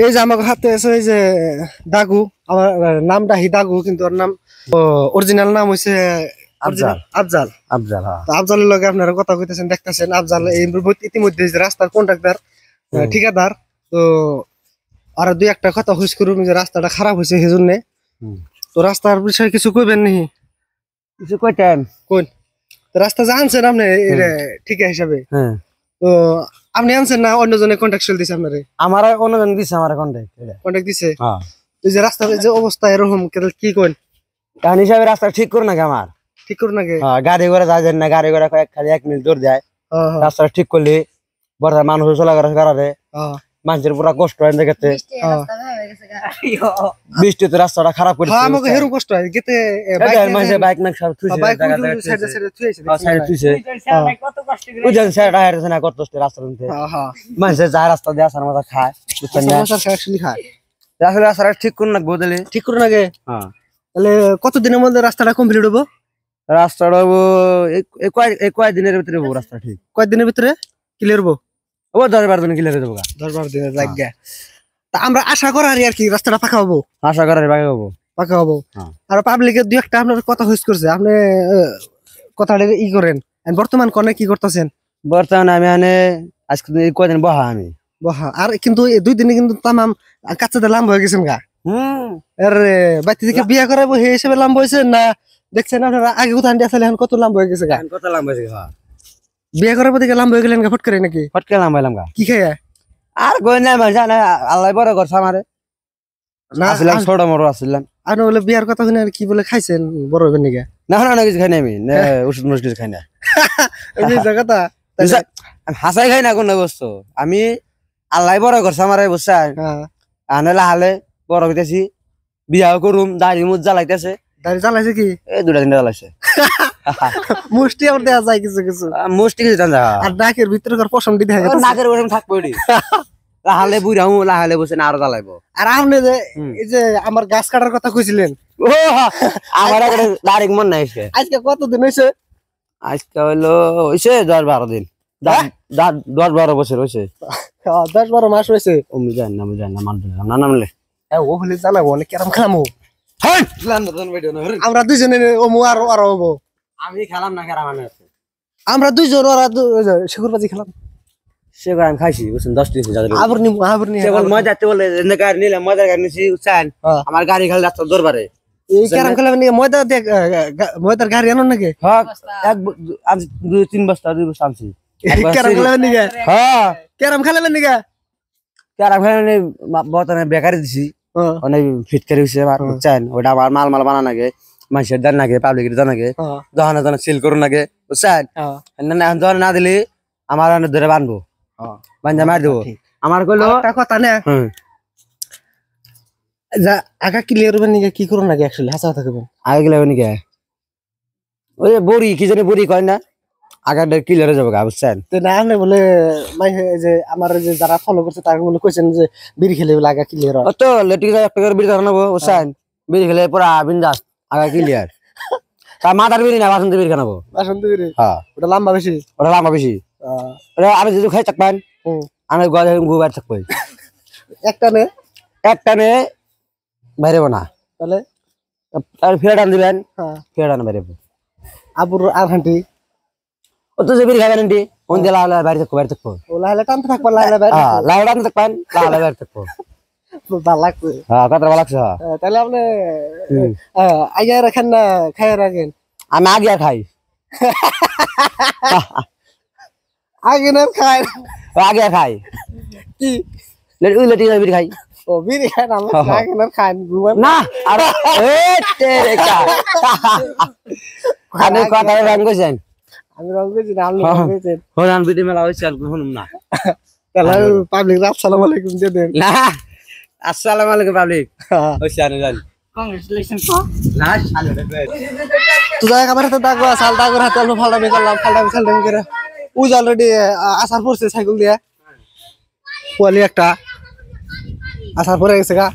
এই যে আমার হাতে আছে এই যে দাগু, আমার নামটা হিদাগু, কিন্তু ওর নাম অরিজিনাল নাম হইছে আফজাল। আফজাল আফজাল, হ্যাঁ। তো আফজালের লগে আপনারা কথা কইতেছেন, দেখতেছেন আফজাল এই ইতিমধ্যে যে রাস্তার কন্ট্রাক্টর ঠিকাদার। তো আর দুই একটা কথা হুইস করুন যে রাস্তাটা খারাপ হয়েছে সেজন্য। তো রাস্তার বিষয়ে কিছু কইবেন নি? কিছু কইতেন কোন রাস্তা যে আনছেন আপনি ঠিকা হিসাবে, তো আপনি আনছেন না অন্যজনে কন্ট্রাকচুয়াল দিছে আপনারে? আমার অন্যজন দিছে, আমার কন্ট্রাক্ট দিছে। হ্যাঁ। এই যে রাস্তার যে অবস্থা এরকম, কি কোন কারণ হিসাবে রাস্তা ঠিক করুন নাকি? আমার ঠিক করুন নাকি? গাড়ি ঘোড়া যায় না, গাড়ি ঘোড়া খালি 1 মিনিট দৌড় যায়। রাস্তাটা ঠিক করলে বর্তমান মানুষ চলাফেরা করারে মানুষের পুরা কষ্ট হয় দেখতে। বৃষ্টিতে রাস্তাটা খারাপ করে আমাকে হেরু কষ্ট হয় গেতে, বাইক না সব থুইছে, কত কষ্ট রাস্তা মানুষের যা রাস্তা দিয়ে আসার মতো খায়, রাস্তাটা ঠিক করুন না বদলে, ঠিক করুন আগে। তাহলে কতদিনের মধ্যে রাস্তাটা কমপ্লিট হবো? রাস্তাটা কয়েকদিনের ভিতরে হবো। রাস্তা ঠিক কয়েকদিনের ভিতরে ক্লিয়ার হবো? 10-12 দিন ক্লিয়ার হয়ে যাবো। 10-12 দিনের লাগে। তা আমরা আশা করি আর কি রাস্তাটা পাকা হবো, আশা করি পাকা হবো। আর পাবলিকের দুই একটা আপনার কথা হইস করছে, আপনি কথাটা ই করেন। বর্তমান কোনে কি করতেছেন? বর্তমানে আমি আজকে কয়দিন আমি বহা, আর কিন্তু 2 দিনে কিন্তু তামাম কাচ্চাদের লাম্ব হয়ে গেছেন গা। আরে বাড়ি থেকে বিয়া করাবো সেই হিসেবে লাম্ব হয়েছে না? দেখছেন আপনারা আগে কোথায় আসলে এখন কত লাম্ব হয়ে গেছে গা। কত লাম্ব হয়েছে? বিয়া করাবো দিকে লাম্ব হয়ে গেলেন গা ফট করে নাকি? ফট করে লাম্ব হইলাম গা। কি খাইয়া? আর গই না জানা, আল্লাহ বড় করছে আমারে। না আসলাম ছোট মরো আসলাম। আর বলে বিয়ার কথা শুনে কি বলে খাইছেন বড় হবেন নাকি? না না কিছু খাই না, আমি ওষুধ কিছু খাই না। এই জায়গাটা হাসাই খাই না কোন বস্তু, আমি আল্লাহ বড় করছে আমারে, বুঝছেন? আনলে হালে বড় হইতেছি, বিয়াও করুম, দাড়ি মুজ জ্বালাইতেছে। দাড়ি জ্বালাইছে কি? এই 2-3 দিন জ্বালাইছে। মুষ্টি আমার দেয়া যায় কিছু কিছু, মুষ্টি কিছু দেন। আর নাকের ভিতরে পশম দিতে হয়, নাকের পশম থাকবো লাহালে বুড়াও লাহালে বসে না আরো জ্বালাইবো। আর আপনি যে এই যে আমার গাছ কাটার কথা কইছিলেন, আমার দাড়ি মন নাই। আজকে কতদিন হয়েছে? আজকে হইছে 10-12 দিন, 10-12 বছর হয়েছে। 10-12 মাস হয়েছে। আমি জানি না মানতে না নামলে ও হলে জানাবো অনেক কেরম খেলামো। আমরা দুইজনে ওমু আর হবো। আমি খেলাম না, খেলা মানে আমরা দুইজন ওরা শিকুর বাজি খেলাম। সেগুলো আমি খাইছি, বুঝছেন? 10 দিন আবার নি মজা বলে গাড়ি নিলাম, মজার গাড়ি নিছি, বুঝছেন? আমার গাড়ি খালি রাস্তা দরবারে এই ক্যারাম খেলা নিয়ে ময়দার গাড়ি আনো নাকি? হ্যাঁ, 2-3 বস্তা 2 বস্তা আনছি। ক্যারাম খেলাবেন নাকি? হ্যাঁ, ক্যারাম খেলাবেন নাকি? ক্যারাম খেলা বর্তমানে বেকারি দিছি, অনেক ফিটকারি হয়েছে, বুঝছেন? ওটা আমার মাল বানা নাগে, মানুষের দেন নাগে, পাবলিকের দেন নাগে, দোকানে দোকানে সেল করুন নাগে, বুঝছেন? দোকানে না দিলে আমার ধরে বানবো, বান্ধা মার দেবো। আমার কইলো কথা না আগা ক্লিয়ার হবেন নাকি? কি করুন নাকি? অ্যাকচুয়ালি হাসা কথা কইবেন আগে গেলে নাকি ওই বড়ি কি জানি বড়ি কয় না, আগাটা ক্লিয়ার হয়ে যাবে গা, বুঝছেন? তো না আপনি বলে যে আমার যে যারা ফলো করছে তারা বলে কইছেন যে বিড়ি খেলে বলে আগা ক্লিয়ার হয়। তো লেটিক একটা করে বিড়ি খানাবো, বুঝছেন? বিড়ি খেলে পুরা বিন্দাস আগা ক্লিয়ার। তা মাথার বিড়ি না, বাসন্তী বিড়ি খানাবো। বাসন্তী বিড়ি? হ্যাঁ, ওটা লম্বা বেশি। ওটা লম্বা বেশি। আমি যদি খাই থাকবেন, আমি গজা গুবার থাকবো। একটা নে বাইরে না, তাহলে ফেরা টান দিবেন, ফেরা টান বাইরে। আবুর আর হাঁটি ও তো যে বিড়ি খাবেন আন্টি, কোন দিয়ে লাল বাইরে থাকবো। ও লাহলে টানতে থাকবো, লাহলে টানতে থাকবেন, লাল বাইরে থাকবো। ভালো লাগছে। হ্যাঁ, কথা ভালো লাগছে। তাহলে আপনি আগে রাখেন না খাই রাখেন? আমি আগে খাই। আগে না খাই? আগে খাই কি ওই লেটি বিড়ি খাই। ও বিড়ি খাই না, আগে না খাই না। আর আমি কথা রং কইছেন, আমি রং কইছি না, আপনি রং কইছেন। হন বিড়ি মেলা হইছে, আর শুনুম না। তাহলে পাবলিক আসসালামু আলাইকুম দিয়ে দেন। না, আসসালামু আলাইকুম পাবলিক হইছে আমি জানি। কংগ্রেচুলেশন না শালা রে। তো যাই আমার হাতে দাগ সাল দাগের হাতে অল্প ফালটামি করলাম, ফালটামি করে উজ অলরেডি আসার পড়ছে সাইকেল দিয়ে, পোয়ালি একটা আসার পরে গেছে গা।